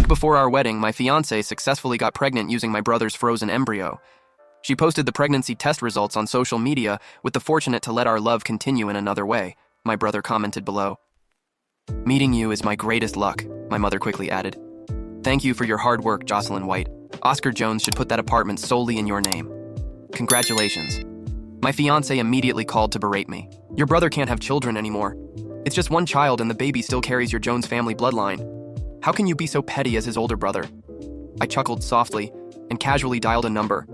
before our wedding, my fiancé successfully got pregnant using my brother's frozen embryo. She posted the pregnancy test results on social media with the fortunate to let our love continue in another way, my brother commented below. Meeting you is my greatest luck, my mother quickly added. Thank you for your hard work, Jocelyn White. Oscar Jones should put that apartment solely in your name. Congratulations. My fiancé immediately called to berate me. Your brother can't have children anymore. It's just one child and the baby still carries your Jones family bloodline. How can you be so petty as his older brother? I chuckled softly and casually dialed a number.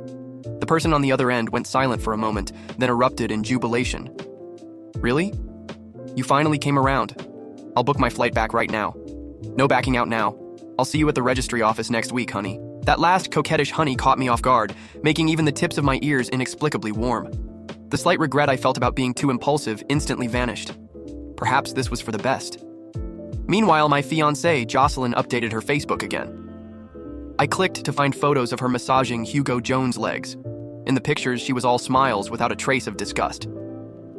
The person on the other end went silent for a moment, then erupted in jubilation. Really? You finally came around. I'll book my flight back right now. No backing out now. I'll see you at the registry office next week, honey. That last coquettish honey caught me off guard, making even the tips of my ears inexplicably warm. The slight regret I felt about being too impulsive instantly vanished. Perhaps this was for the best. Meanwhile, my fiancée, Jocelyn, updated her Facebook again. I clicked to find photos of her massaging Hugo Jones' legs. In the pictures, she was all smiles without a trace of disgust.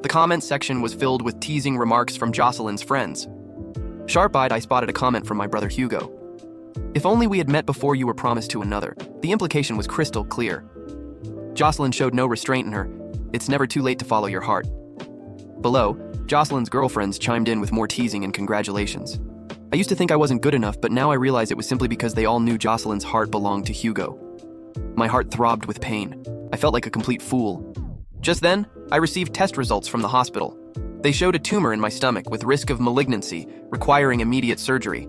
The comments section was filled with teasing remarks from Jocelyn's friends. Sharp-eyed, I spotted a comment from my brother Hugo. If only we had met before you were promised to another. The implication was crystal clear. Jocelyn showed no restraint in her. It's never too late to follow your heart. Below, Jocelyn's girlfriends chimed in with more teasing and congratulations. I used to think I wasn't good enough, but now I realize it was simply because they all knew Jocelyn's heart belonged to Hugo. My heart throbbed with pain. I felt like a complete fool. Just then, I received test results from the hospital. They showed a tumor in my stomach with risk of malignancy, requiring immediate surgery.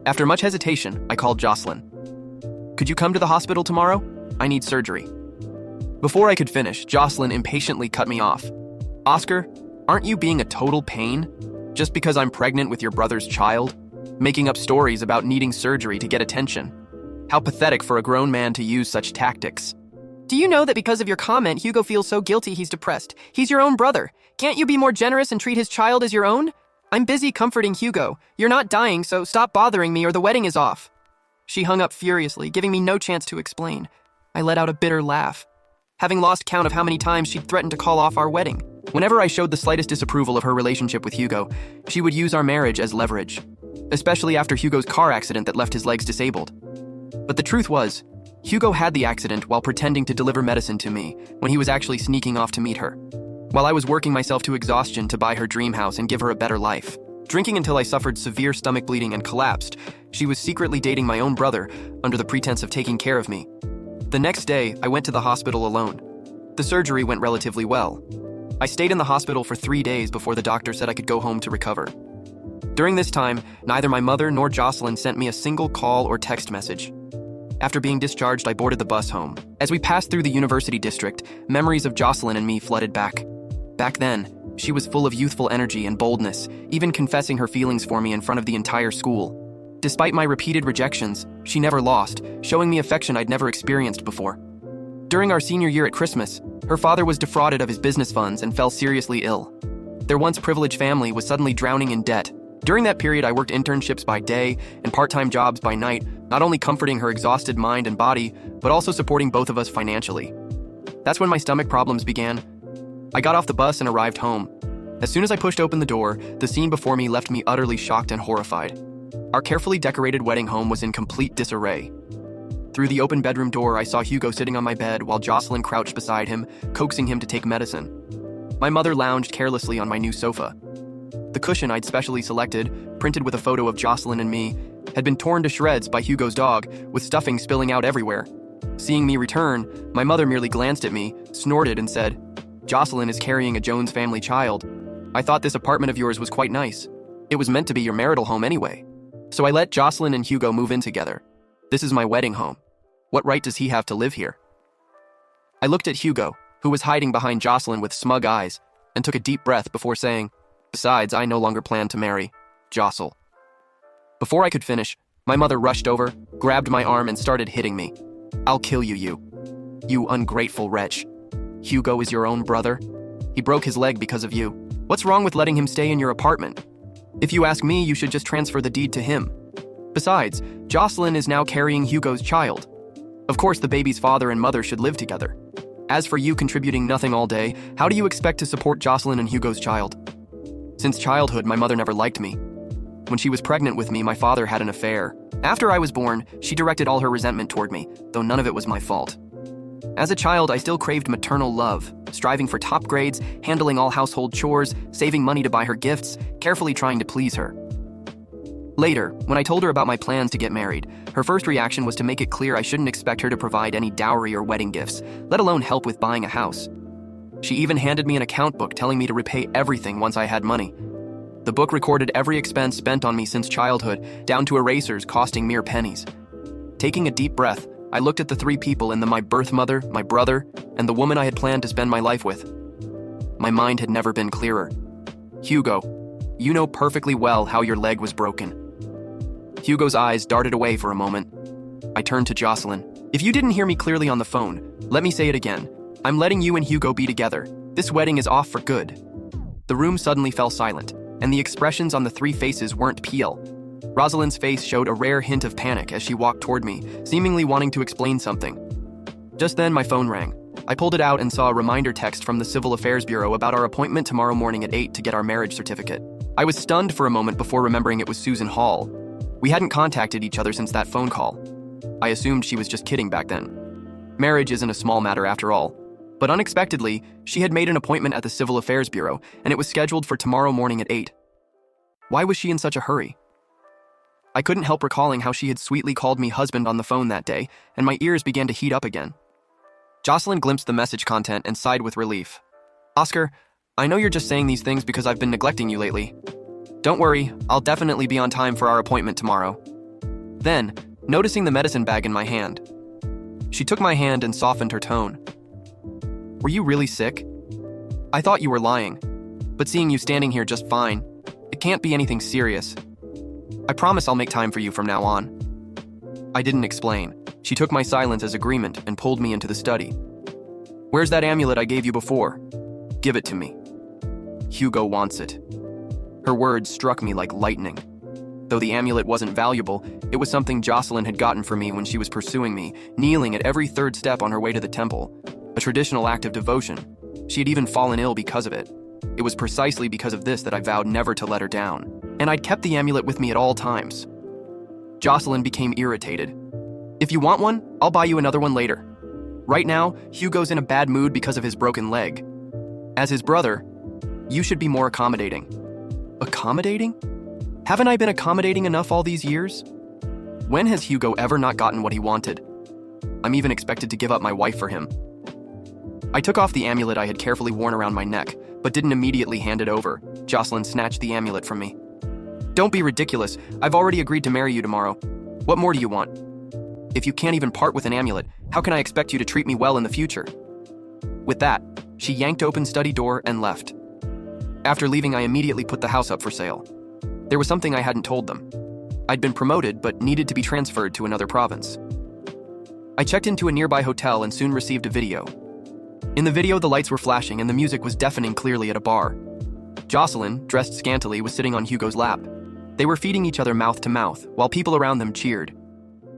After much hesitation, I called Jocelyn. Could you come to the hospital tomorrow? I need surgery. Before I could finish, Jocelyn impatiently cut me off. Oscar, aren't you being a total pain? Just because I'm pregnant with your brother's child? Making up stories about needing surgery to get attention. How pathetic for a grown man to use such tactics. Do you know that because of your comment, Hugo feels so guilty he's depressed? He's your own brother. Can't you be more generous and treat his child as your own? I'm busy comforting Hugo. You're not dying, so stop bothering me or the wedding is off. She hung up furiously, giving me no chance to explain. I let out a bitter laugh, having lost count of how many times she'd threatened to call off our wedding. Whenever I showed the slightest disapproval of her relationship with Hugo, she would use our marriage as leverage, especially after Hugo's car accident that left his legs disabled. But the truth was, Hugo had the accident while pretending to deliver medicine to me when he was actually sneaking off to meet her, while I was working myself to exhaustion to buy her dream house and give her a better life. Drinking until I suffered severe stomach bleeding and collapsed, she was secretly dating my own brother under the pretense of taking care of me. The next day, I went to the hospital alone. The surgery went relatively well. I stayed in the hospital for 3 days before the doctor said I could go home to recover. During this time, neither my mother nor Jocelyn sent me a single call or text message. After being discharged, I boarded the bus home. As we passed through the university district, memories of Jocelyn and me flooded back. Back then, she was full of youthful energy and boldness, even confessing her feelings for me in front of the entire school. Despite my repeated rejections, she never lost, showing me affection I'd never experienced before. During our senior year at Christmas, her father was defrauded of his business funds and fell seriously ill. Their once privileged family was suddenly drowning in debt. During that period, I worked internships by day and part-time jobs by night, not only comforting her exhausted mind and body, but also supporting both of us financially. That's when my stomach problems began. I got off the bus and arrived home. As soon as I pushed open the door, the scene before me left me utterly shocked and horrified. Our carefully decorated wedding home was in complete disarray. Through the open bedroom door, I saw Hugo sitting on my bed while Jocelyn crouched beside him, coaxing him to take medicine. My mother lounged carelessly on my new sofa. The cushion I'd specially selected, printed with a photo of Jocelyn and me, had been torn to shreds by Hugo's dog, with stuffing spilling out everywhere. Seeing me return, my mother merely glanced at me, snorted, and said, "Jocelyn is carrying a Jones family child. I thought this apartment of yours was quite nice. It was meant to be your marital home anyway. So I let Jocelyn and Hugo move in together. This is my wedding home. What right does he have to live here?" I looked at Hugo, who was hiding behind Jocelyn with smug eyes, and took a deep breath before saying, "Besides, I no longer plan to marry Jocelyn." Before I could finish, my mother rushed over, grabbed my arm, and started hitting me. "I'll kill you, you ungrateful wretch. Hugo is your own brother. He broke his leg because of you. What's wrong with letting him stay in your apartment? If you ask me, you should just transfer the deed to him. Besides, Jocelyn is now carrying Hugo's child. Of course, the baby's father and mother should live together. As for you contributing nothing all day, how do you expect to support Jocelyn and Hugo's child? Since childhood, my mother never liked me. When she was pregnant with me, my father had an affair. After I was born, she directed all her resentment toward me, though none of it was my fault. As a child, I still craved maternal love, striving for top grades, handling all household chores, saving money to buy her gifts, carefully trying to please her. Later, when I told her about my plans to get married, her first reaction was to make it clear I shouldn't expect her to provide any dowry or wedding gifts, let alone help with buying a house. She even handed me an account book telling me to repay everything once I had money. The book recorded every expense spent on me since childhood, down to erasers costing mere pennies. Taking a deep breath, I looked at the three people in my birth mother, my brother, and the woman I had planned to spend my life with. My mind had never been clearer. Hugo, you know perfectly well how your leg was broken. Hugo's eyes darted away for a moment. I turned to Jocelyn. If you didn't hear me clearly on the phone, let me say it again. I'm letting you and Hugo be together. This wedding is off for good. The room suddenly fell silent, and the expressions on the three faces weren't pale. Rosalind's face showed a rare hint of panic as she walked toward me, seemingly wanting to explain something. Just then, my phone rang. I pulled it out and saw a reminder text from the Civil Affairs Bureau about our appointment tomorrow morning at 8 to get our marriage certificate. I was stunned for a moment before remembering it was Susan Hall. We hadn't contacted each other since that phone call. I assumed she was just kidding back then. Marriage isn't a small matter after all. But unexpectedly, she had made an appointment at the Civil Affairs Bureau, and it was scheduled for tomorrow morning at 8. Why was she in such a hurry? I couldn't help recalling how she had sweetly called me husband on the phone that day, and my ears began to heat up again. Jocelyn glimpsed the message content and sighed with relief. Oscar, I know you're just saying these things because I've been neglecting you lately. Don't worry, I'll definitely be on time for our appointment tomorrow. Then, noticing the medicine bag in my hand, she took my hand and softened her tone. Were you really sick? I thought you were lying, but seeing you standing here just fine, it can't be anything serious. I promise I'll make time for you from now on. I didn't explain. She took my silence as agreement and pulled me into the study. Where's that amulet I gave you before? Give it to me. Hugo wants it. Her words struck me like lightning. Though the amulet wasn't valuable, it was something Jocelyn had gotten for me when she was pursuing me, kneeling at every third step on her way to the temple. A traditional act of devotion. She had even fallen ill because of it. It was precisely because of this that I vowed never to let her down. And I'd kept the amulet with me at all times. Jocelyn became irritated. If you want one, I'll buy you another one later. Right now, Hugo's in a bad mood because of his broken leg. As his brother, you should be more accommodating. Accommodating? Haven't I been accommodating enough all these years? When has Hugo ever not gotten what he wanted? I'm even expected to give up my wife for him. I took off the amulet I had carefully worn around my neck, but didn't immediately hand it over. Jocelyn snatched the amulet from me. Don't be ridiculous. I've already agreed to marry you tomorrow. What more do you want? If you can't even part with an amulet, how can I expect you to treat me well in the future? With that, she yanked open study door and left. After leaving, I immediately put the house up for sale. There was something I hadn't told them. I'd been promoted, but needed to be transferred to another province. I checked into a nearby hotel and soon received a video. In the video, the lights were flashing and the music was deafening clearly at a bar. Jocelyn, dressed scantily, was sitting on Hugo's lap. They were feeding each other mouth to mouth, while people around them cheered.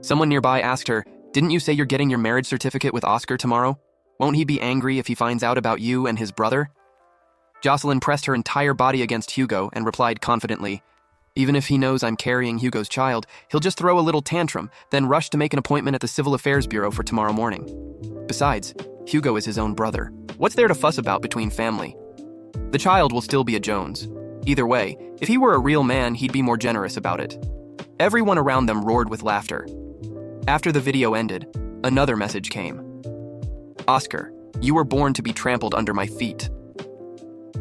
Someone nearby asked her, "Didn't you say you're getting your marriage certificate with Oscar tomorrow? Won't he be angry if he finds out about you and his brother?" Jocelyn pressed her entire body against Hugo and replied confidently, "Even if he knows I'm carrying Hugo's child, he'll just throw a little tantrum, then rush to make an appointment at the Civil Affairs Bureau for tomorrow morning. Besides, Hugo is his own brother. What's there to fuss about between family? The child will still be a Jones. Either way, if he were a real man, he'd be more generous about it." Everyone around them roared with laughter. After the video ended, another message came. "Oscar, you were born to be trampled under my feet."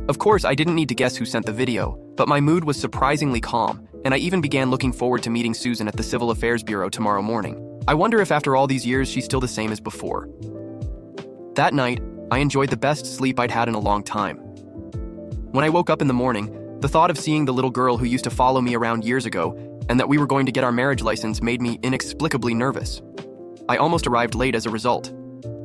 Of course, I didn't need to guess who sent the video, but my mood was surprisingly calm, and I even began looking forward to meeting Susan at the Civil Affairs Bureau tomorrow morning. I wonder if after all these years, she's still the same as before. That night, I enjoyed the best sleep I'd had in a long time. When I woke up in the morning, the thought of seeing the little girl who used to follow me around years ago and that we were going to get our marriage license made me inexplicably nervous. I almost arrived late as a result.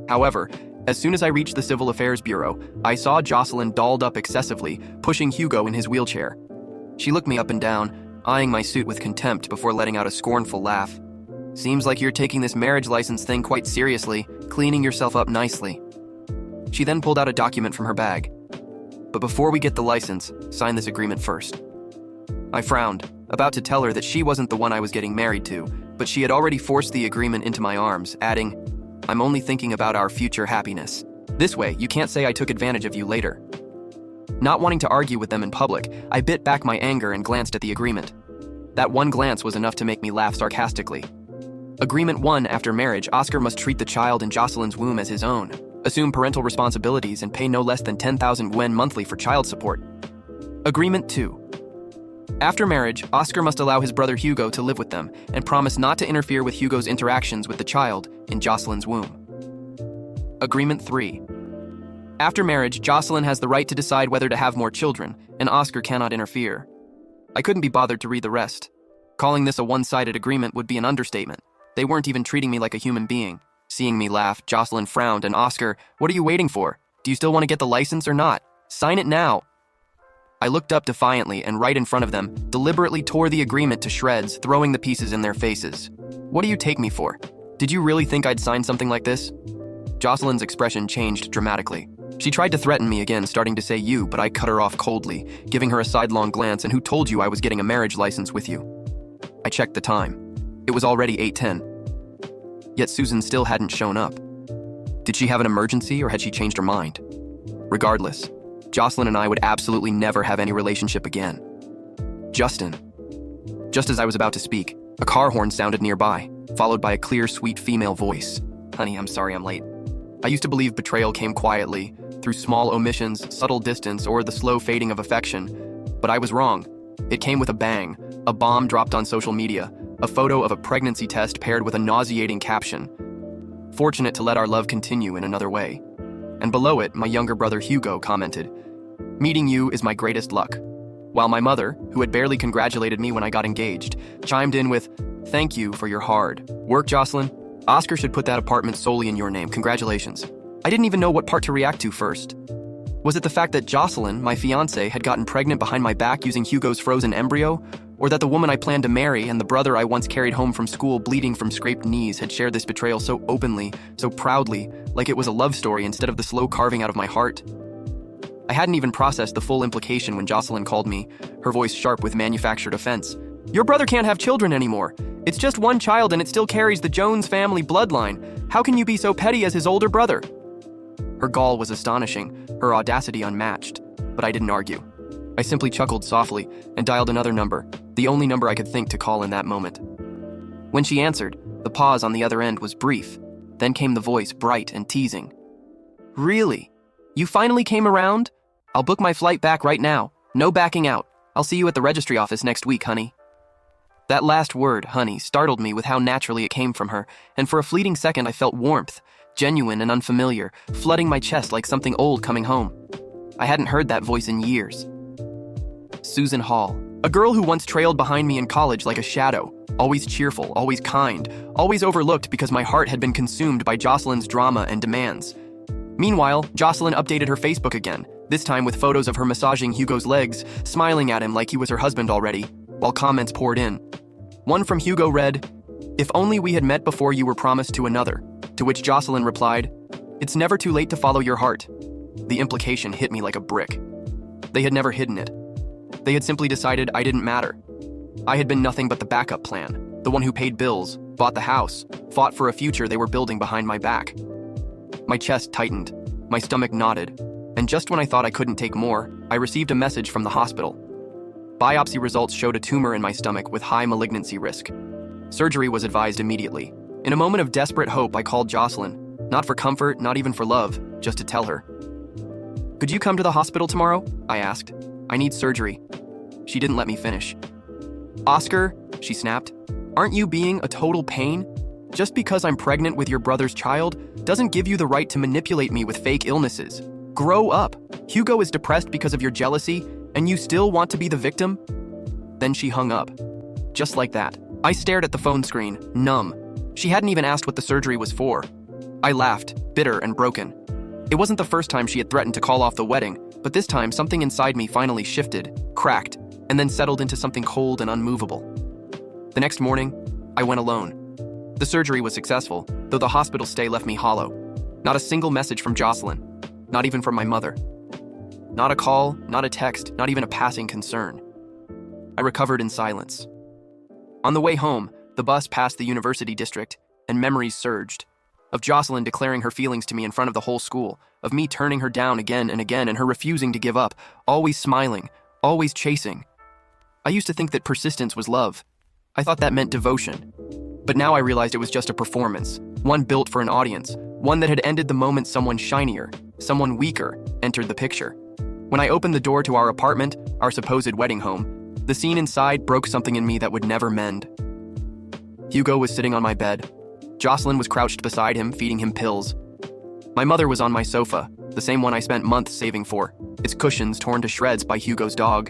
However, as soon as I reached the Civil Affairs Bureau, I saw Jocelyn dolled up excessively, pushing Hugo in his wheelchair. She looked me up and down, eyeing my suit with contempt before letting out a scornful laugh. "Seems like you're taking this marriage license thing quite seriously, cleaning yourself up nicely." She then pulled out a document from her bag. "But before we get the license, sign this agreement first." I frowned. about to tell her that she wasn't the one I was getting married to, but she had already forced the agreement into my arms, adding, "I'm only thinking about our future happiness. This way, you can't say I took advantage of you later." Not wanting to argue with them in public, I bit back my anger and glanced at the agreement. That one glance was enough to make me laugh sarcastically. Agreement 1: After marriage, Oscar must treat the child in Jocelyn's womb as his own, assume parental responsibilities, and pay no less than 10,000 yuan monthly for child support. Agreement 2: After marriage, Oscar must allow his brother Hugo to live with them and promise not to interfere with Hugo's interactions with the child in Jocelyn's womb. Agreement 3: After marriage, Jocelyn has the right to decide whether to have more children, and Oscar cannot interfere. I couldn't be bothered to read the rest. Calling this a one-sided agreement would be an understatement. They weren't even treating me like a human being. Seeing me laugh, Jocelyn frowned, and Oscar, "What are you waiting for? Do you still want to get the license or not? Sign it now." I looked up defiantly and right in front of them, deliberately tore the agreement to shreds, throwing the pieces in their faces. "What do you take me for? Did you really think I'd sign something like this?" Jocelyn's expression changed dramatically. She tried to threaten me again, starting to say "you," but I cut her off coldly, giving her a sidelong glance. "And who told you I was getting a marriage license with you?" I checked the time. It was already 8:10. Yet Susan still hadn't shown up. Did she have an emergency, or had she changed her mind? Regardless, Jocelyn and I would absolutely never have any relationship again. "Justin." Just as I was about to speak, a car horn sounded nearby, followed by a clear, sweet female voice. "Honey, I'm sorry I'm late." I used to believe betrayal came quietly, through small omissions, subtle distance, or the slow fading of affection. But I was wrong. It came with a bang, a bomb dropped on social media, a photo of a pregnancy test paired with a nauseating caption. "Fortunate to let our love continue in another way." And below it, my younger brother Hugo commented, "Meeting you is my greatest luck." While my mother, who had barely congratulated me when I got engaged, chimed in with, "Thank you for your hard work, Jocelyn. Oscar should put that apartment solely in your name. Congratulations." I didn't even know what part to react to first. Was it the fact that Jocelyn, my fiancé, had gotten pregnant behind my back using Hugo's frozen embryo? Or that the woman I planned to marry and the brother I once carried home from school bleeding from scraped knees had shared this betrayal so openly, so proudly, like it was a love story instead of the slow carving out of my heart? I hadn't even processed the full implication when Jocelyn called me, her voice sharp with manufactured offense. "Your brother can't have children anymore. It's just one child and it still carries the Jones family bloodline. How can you be so petty as his older brother?" Her gall was astonishing, her audacity unmatched, but I didn't argue. I simply chuckled softly and dialed another number, the only number I could think to call in that moment. When she answered, the pause on the other end was brief. Then came the voice, bright and teasing. "Really? You finally came around? I'll book my flight back right now. No backing out. I'll see you at the registry office next week, honey." That last word, honey, startled me with how naturally it came from her, and for a fleeting second I felt warmth, genuine and unfamiliar, flooding my chest like something old coming home. I hadn't heard that voice in years. Susan Hall, a girl who once trailed behind me in college like a shadow, always cheerful, always kind, always overlooked because my heart had been consumed by Jocelyn's drama and demands. Meanwhile, Jocelyn updated her Facebook again, this time with photos of her massaging Hugo's legs, smiling at him like he was her husband already, while comments poured in. One from Hugo read, "If only we had met before you were promised to another," to which Jocelyn replied, "It's never too late to follow your heart." The implication hit me like a brick. They had never hidden it. They had simply decided I didn't matter. I had been nothing but the backup plan, the one who paid bills, bought the house, fought for a future they were building behind my back. My chest tightened, my stomach knotted, and just when I thought I couldn't take more, I received a message from the hospital. Biopsy results showed a tumor in my stomach with high malignancy risk. Surgery was advised immediately. In a moment of desperate hope, I called Jocelyn, not for comfort, not even for love, just to tell her. "Could you come to the hospital tomorrow?" I asked. "I need surgery." She didn't let me finish. "Oscar," she snapped, "aren't you being a total pain? Just because I'm pregnant with your brother's child doesn't give you the right to manipulate me with fake illnesses. Grow up. Hugo is depressed because of your jealousy, and you still want to be the victim?" Then she hung up. Just like that. I stared at the phone screen, numb. She hadn't even asked what the surgery was for. I laughed, bitter and broken. It wasn't the first time she had threatened to call off the wedding, but this time something inside me finally shifted, cracked, and then settled into something cold and unmovable. The next morning, I went alone. The surgery was successful, though the hospital stay left me hollow. Not a single message from Jocelyn, not even from my mother. Not a call, not a text, not even a passing concern. I recovered in silence. On the way home, the bus passed the university district, and memories surged. Of Jocelyn declaring her feelings to me in front of the whole school, of me turning her down again and again and her refusing to give up, always smiling, always chasing. I used to think that persistence was love. I thought that meant devotion. But now I realized it was just a performance, one built for an audience, one that had ended the moment someone shinier, someone weaker, entered the picture. When I opened the door to our apartment, our supposed wedding home, the scene inside broke something in me that would never mend. Hugo was sitting on my bed. Jocelyn was crouched beside him, feeding him pills. My mother was on my sofa, the same one I spent months saving for, its cushions torn to shreds by Hugo's dog.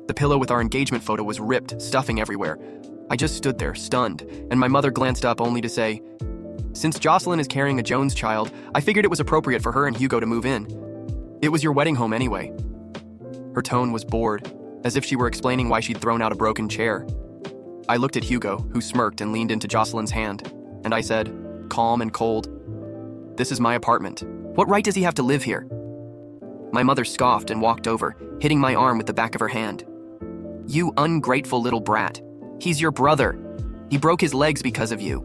The pillow with our engagement photo was ripped, stuffing everywhere. I just stood there, stunned, and my mother glanced up only to say, "Since Jocelyn is carrying a Jones child, I figured it was appropriate for her and Hugo to move in. It was your wedding home anyway." Her tone was bored, as if she were explaining why she'd thrown out a broken chair. I looked at Hugo, who smirked and leaned into Jocelyn's hand, and I said, calm and cold, "This is my apartment. What right does he have to live here?" My mother scoffed and walked over, hitting my arm with the back of her hand. "You ungrateful little brat. He's your brother. He broke his legs because of you.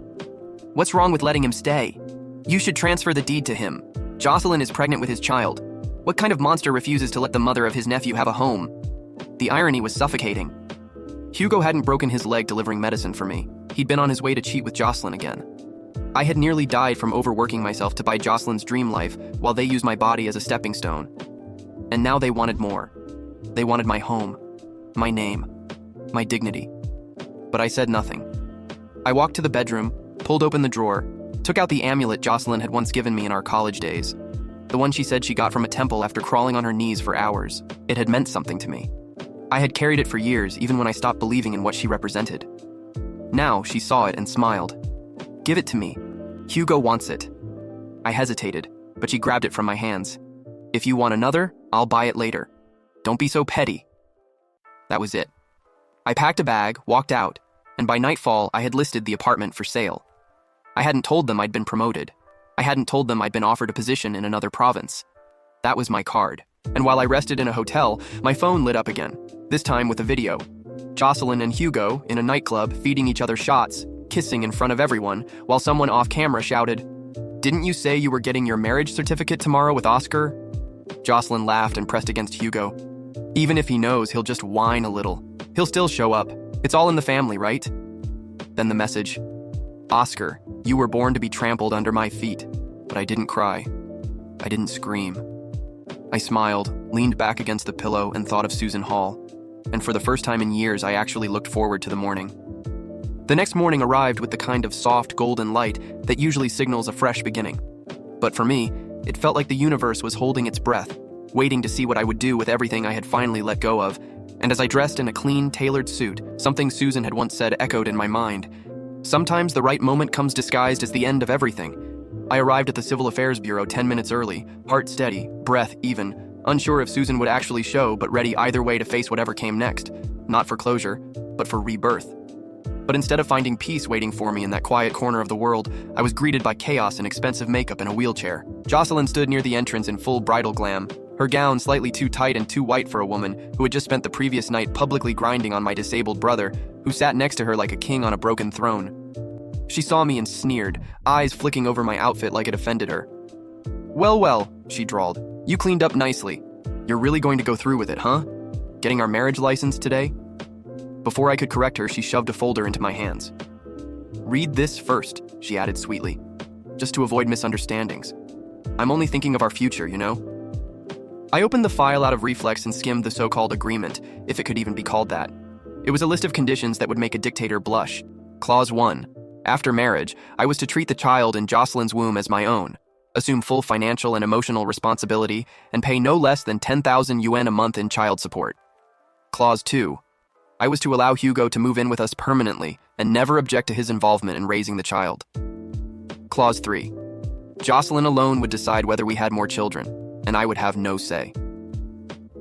What's wrong with letting him stay? You should transfer the deed to him. Jocelyn is pregnant with his child. What kind of monster refuses to let the mother of his nephew have a home?" The irony was suffocating. Hugo hadn't broken his leg delivering medicine for me. He'd been on his way to cheat with Jocelyn again. I had nearly died from overworking myself to buy Jocelyn's dream life while they used my body as a stepping stone. And now they wanted more. They wanted my home, my name, my dignity. But I said nothing. I walked to the bedroom, pulled open the drawer, took out the amulet Jocelyn had once given me in our college days. The one she said she got from a temple after crawling on her knees for hours. It had meant something to me. I had carried it for years, even when I stopped believing in what she represented. Now she saw it and smiled. "Give it to me. Hugo wants it." I hesitated, but she grabbed it from my hands. "If you want another, I'll buy it later. Don't be so petty." That was it. I packed a bag, walked out, and by nightfall I had listed the apartment for sale. I hadn't told them I'd been promoted. I hadn't told them I'd been offered a position in another province. That was my card. And while I rested in a hotel, my phone lit up again, this time with a video. Jocelyn and Hugo in a nightclub feeding each other shots, kissing in front of everyone, while someone off camera shouted, "Didn't you say you were getting your marriage certificate tomorrow with Oscar?" Jocelyn laughed and pressed against Hugo. "Even if he knows, he'll just whine a little. He'll still show up. It's all in the family, right?" Then the message, "Oscar, you were born to be trampled under my feet." But I didn't cry. I didn't scream. I smiled, leaned back against the pillow, and thought of Susan Hall. And for the first time in years, I actually looked forward to the morning. The next morning arrived with the kind of soft golden light that usually signals a fresh beginning. But for me, it felt like the universe was holding its breath, waiting to see what I would do with everything I had finally let go of. And as I dressed in a clean, tailored suit, something Susan had once said echoed in my mind. Sometimes the right moment comes disguised as the end of everything. I arrived at the Civil Affairs Bureau 10 minutes early, heart steady, breath even, unsure if Susan would actually show, but ready either way to face whatever came next. Not for closure, but for rebirth. But instead of finding peace waiting for me in that quiet corner of the world, I was greeted by chaos and expensive makeup in a wheelchair. Jocelyn stood near the entrance in full bridal glam, her gown slightly too tight and too white for a woman who had just spent the previous night publicly grinding on my disabled brother, who sat next to her like a king on a broken throne. She saw me and sneered, eyes flicking over my outfit like it offended her. "Well, well," she drawled, "you cleaned up nicely. You're really going to go through with it, huh? Getting our marriage license today?" Before I could correct her, she shoved a folder into my hands. "Read this first," she added sweetly, "just to avoid misunderstandings. I'm only thinking of our future, you know?" I opened the file out of reflex and skimmed the so-called agreement, if it could even be called that. It was a list of conditions that would make a dictator blush. Clause 1. After marriage, I was to treat the child in Jocelyn's womb as my own, assume full financial and emotional responsibility, and pay no less than 10,000 yuan a month in child support. Clause 2. I was to allow Hugo to move in with us permanently and never object to his involvement in raising the child. Clause 3. Jocelyn alone would decide whether we had more children, and I would have no say.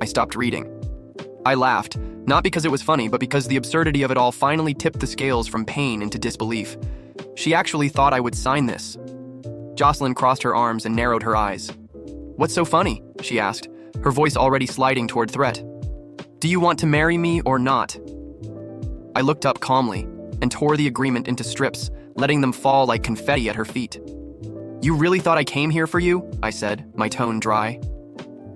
I stopped reading. I laughed, not because it was funny, but because the absurdity of it all finally tipped the scales from pain into disbelief. She actually thought I would sign this. Jocelyn crossed her arms and narrowed her eyes. "What's so funny?" she asked, her voice already sliding toward threat. "Do you want to marry me or not?" I looked up calmly and tore the agreement into strips, letting them fall like confetti at her feet. "You really thought I came here for you?" I said, my tone dry.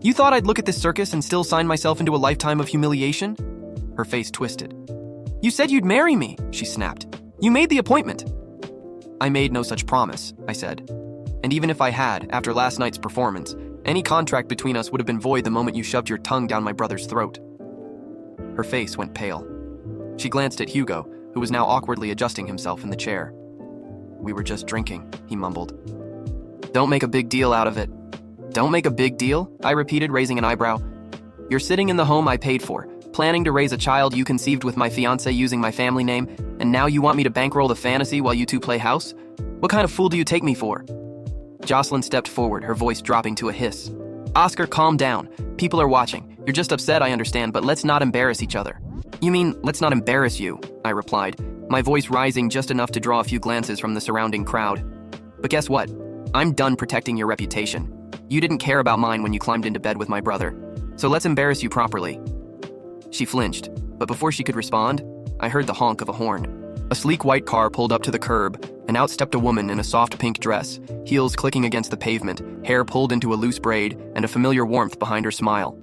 "You thought I'd look at this circus and still sign myself into a lifetime of humiliation?" Her face twisted. "You said you'd marry me," she snapped. "You made the appointment." "I made no such promise," I said. "And even if I had, after last night's performance, any contract between us would have been void the moment you shoved your tongue down my brother's throat." Her face went pale. She glanced at Hugo, who was now awkwardly adjusting himself in the chair. "We were just drinking," he mumbled. "Don't make a big deal out of it." "Don't make a big deal?" I repeated, raising an eyebrow. "You're sitting in the home I paid for, planning to raise a child you conceived with my fiancé using my family name, and now you want me to bankroll the fantasy while you two play house? What kind of fool do you take me for?" Jocelyn stepped forward, her voice dropping to a hiss. "Oscar, calm down. People are watching. You're just upset, I understand, but let's not embarrass each other." "You mean, let's not embarrass you," I replied, my voice rising just enough to draw a few glances from the surrounding crowd. "But guess what? I'm done protecting your reputation. You didn't care about mine when you climbed into bed with my brother. So let's embarrass you properly." She flinched, but before she could respond, I heard the honk of a horn. A sleek white car pulled up to the curb, and out stepped a woman in a soft pink dress, heels clicking against the pavement, hair pulled into a loose braid, and a familiar warmth behind her smile.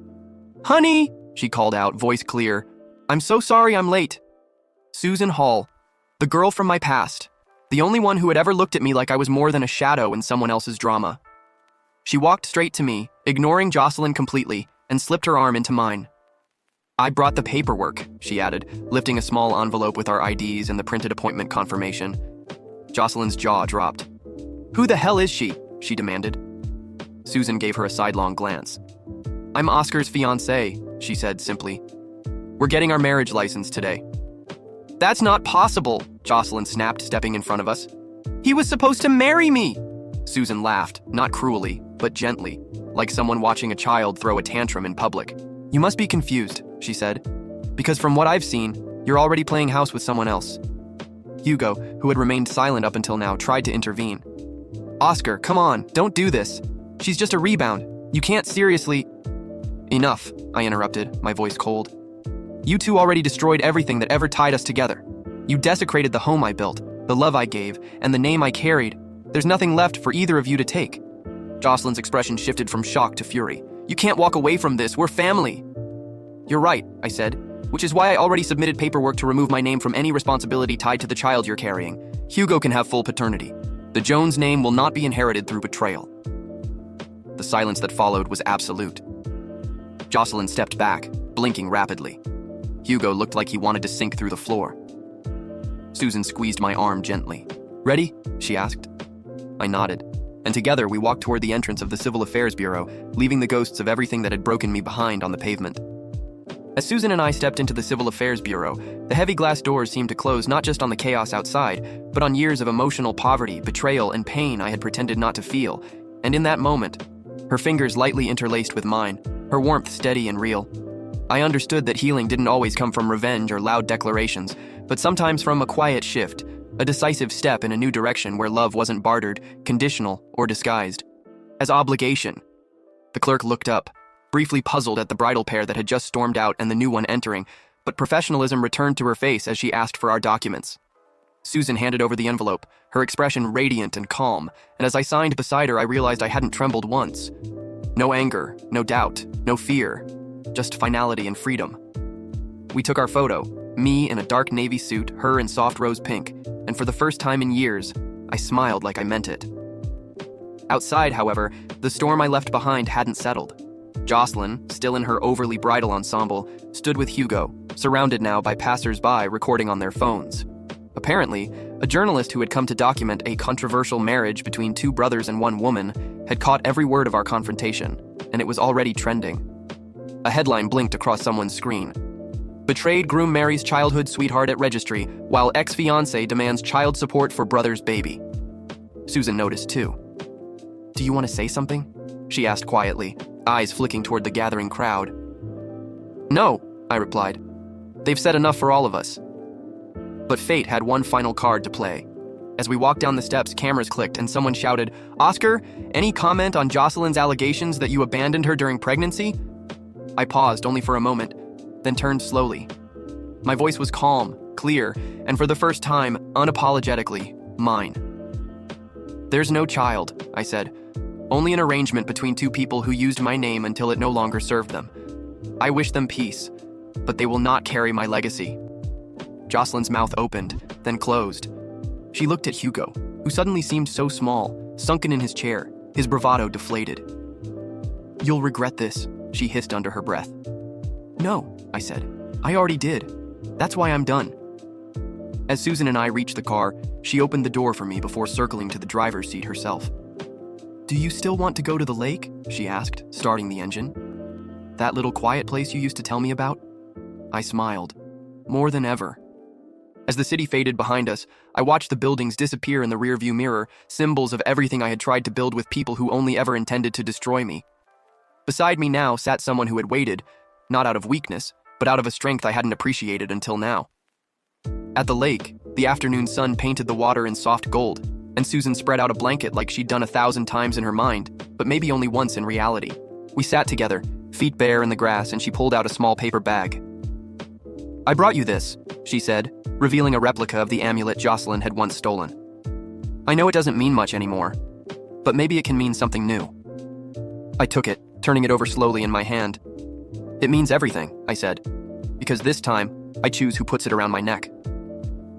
"Honey!" she called out, voice clear. "I'm so sorry I'm late." Susan Hall, the girl from my past, the only one who had ever looked at me like I was more than a shadow in someone else's drama. She walked straight to me, ignoring Jocelyn completely, and slipped her arm into mine. "I brought the paperwork," she added, lifting a small envelope with our IDs and the printed appointment confirmation. Jocelyn's jaw dropped. "Who the hell is she?" she demanded. Susan gave her a sidelong glance. "I'm Oscar's fiancé," she said simply. "We're getting our marriage license today." "That's not possible," Jocelyn snapped, stepping in front of us. "He was supposed to marry me!" Susan laughed, not cruelly, but gently, like someone watching a child throw a tantrum in public. "You must be confused," she said, "because from what I've seen, you're already playing house with someone else." Hugo, who had remained silent up until now, tried to intervene. "Oscar, come on, don't do this. She's just a rebound. You can't seriously—" "Enough," I interrupted, my voice cold. "You two already destroyed everything that ever tied us together. You desecrated the home I built, the love I gave, and the name I carried. There's nothing left for either of you to take." Jocelyn's expression shifted from shock to fury. "You can't walk away from this. We're family." "You're right," I said, "which is why I already submitted paperwork to remove my name from any responsibility tied to the child you're carrying. Hugo can have full paternity. The Jones name will not be inherited through betrayal." The silence that followed was absolute. Jocelyn stepped back, blinking rapidly. Hugo looked like he wanted to sink through the floor. Susan squeezed my arm gently. "Ready?" she asked. I nodded, and together we walked toward the entrance of the Civil Affairs Bureau, leaving the ghosts of everything that had broken me behind on the pavement. As Susan and I stepped into the Civil Affairs Bureau, the heavy glass doors seemed to close not just on the chaos outside, but on years of emotional poverty, betrayal, and pain I had pretended not to feel. And in that moment, her fingers lightly interlaced with mine, her warmth steady and real. I understood that healing didn't always come from revenge or loud declarations, but sometimes from a quiet shift, a decisive step in a new direction where love wasn't bartered, conditional, or disguised. As obligation. The clerk looked up, briefly puzzled at the bridal pair that had just stormed out and the new one entering, but professionalism returned to her face as she asked for our documents. Susan handed over the envelope, her expression radiant and calm, and as I signed beside her, I realized I hadn't trembled once. No anger, no doubt, no fear, just finality and freedom. We took our photo, me in a dark navy suit, her in soft rose pink, and for the first time in years, I smiled like I meant it. Outside, however, the storm I left behind hadn't settled. Jocelyn, still in her overly bridal ensemble, stood with Hugo, surrounded now by passers-by recording on their phones. Apparently, a journalist who had come to document a controversial marriage between two brothers and one woman had caught every word of our confrontation, and it was already trending. A headline blinked across someone's screen. Betrayed groom marries childhood sweetheart at registry, while ex-fiancé demands child support for brother's baby. Susan noticed too. "Do you want to say something?" she asked quietly, eyes flicking toward the gathering crowd. "No," I replied. "They've said enough for all of us." But fate had one final card to play. As we walked down the steps, cameras clicked and someone shouted, "Oscar, any comment on Jocelyn's allegations that you abandoned her during pregnancy?" I paused only for a moment, then turned slowly. My voice was calm, clear. clear, and for the first time, unapologetically, mine. "There's no child," I said. "Only an arrangement between two people who used my name until it no longer served them. I wish them peace, but they will not carry my legacy." Jocelyn's mouth opened, then closed. She looked at Hugo, who suddenly seemed so small, sunken in his chair, his bravado deflated. "You'll regret this," she hissed under her breath. "No," I said. "I already did. That's why I'm done." As Susan and I reached the car, she opened the door for me before circling to the driver's seat herself. "Do you still want to go to the lake?" she asked, starting the engine. "That little quiet place you used to tell me about?" I smiled. More than ever. As the city faded behind us, I watched the buildings disappear in the rearview mirror, symbols of everything I had tried to build with people who only ever intended to destroy me. Beside me now sat someone who had waited, not out of weakness, but out of a strength I hadn't appreciated until now. At the lake, the afternoon sun painted the water in soft gold, and Susan spread out a blanket like she'd done 1,000 times in her mind, but maybe only once in reality. We sat together, feet bare in the grass, and she pulled out a small paper bag. "I brought you this," she said, revealing a replica of the amulet Jocelyn had once stolen. "I know it doesn't mean much anymore, but maybe it can mean something new." I took it, turning it over slowly in my hand. "It means everything," I said, "because this time, I choose who puts it around my neck."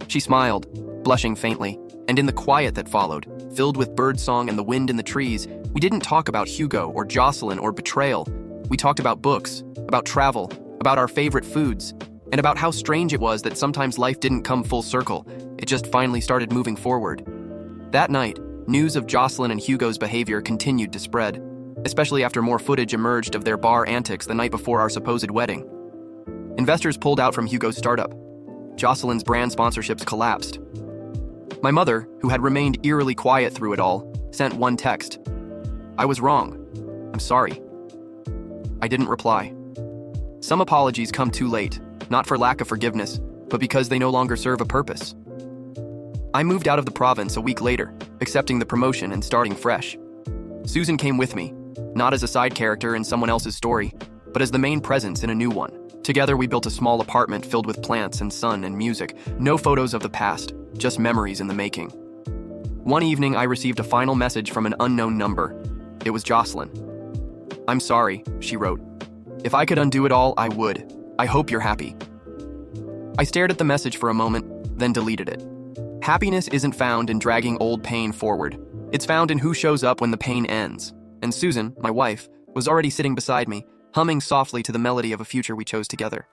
She smiled, blushing faintly, and in the quiet that followed, filled with birdsong and the wind in the trees, we didn't talk about Hugo or Jocelyn or betrayal. We talked about books, about travel, about our favorite foods, and about how strange it was that sometimes life didn't come full circle, it just finally started moving forward. That night, news of Jocelyn and Hugo's behavior continued to spread, especially after more footage emerged of their bar antics the night before our supposed wedding. Investors pulled out from Hugo's startup. Jocelyn's brand sponsorships collapsed. My mother, who had remained eerily quiet through it all, sent one text. "I was wrong. I'm sorry." I didn't reply. Some apologies come too late, not for lack of forgiveness, but because they no longer serve a purpose. I moved out of the province a week later, accepting the promotion and starting fresh. Susan came with me, not as a side character in someone else's story, but as the main presence in a new one. Together we built a small apartment filled with plants and sun and music, no photos of the past, just memories in the making. One evening I received a final message from an unknown number. It was Jocelyn. "I'm sorry," she wrote. "If I could undo it all, I would. I hope you're happy." I stared at the message for a moment, then deleted it. Happiness isn't found in dragging old pain forward. It's found in who shows up when the pain ends. And Susan, my wife, was already sitting beside me, humming softly to the melody of a future we chose together.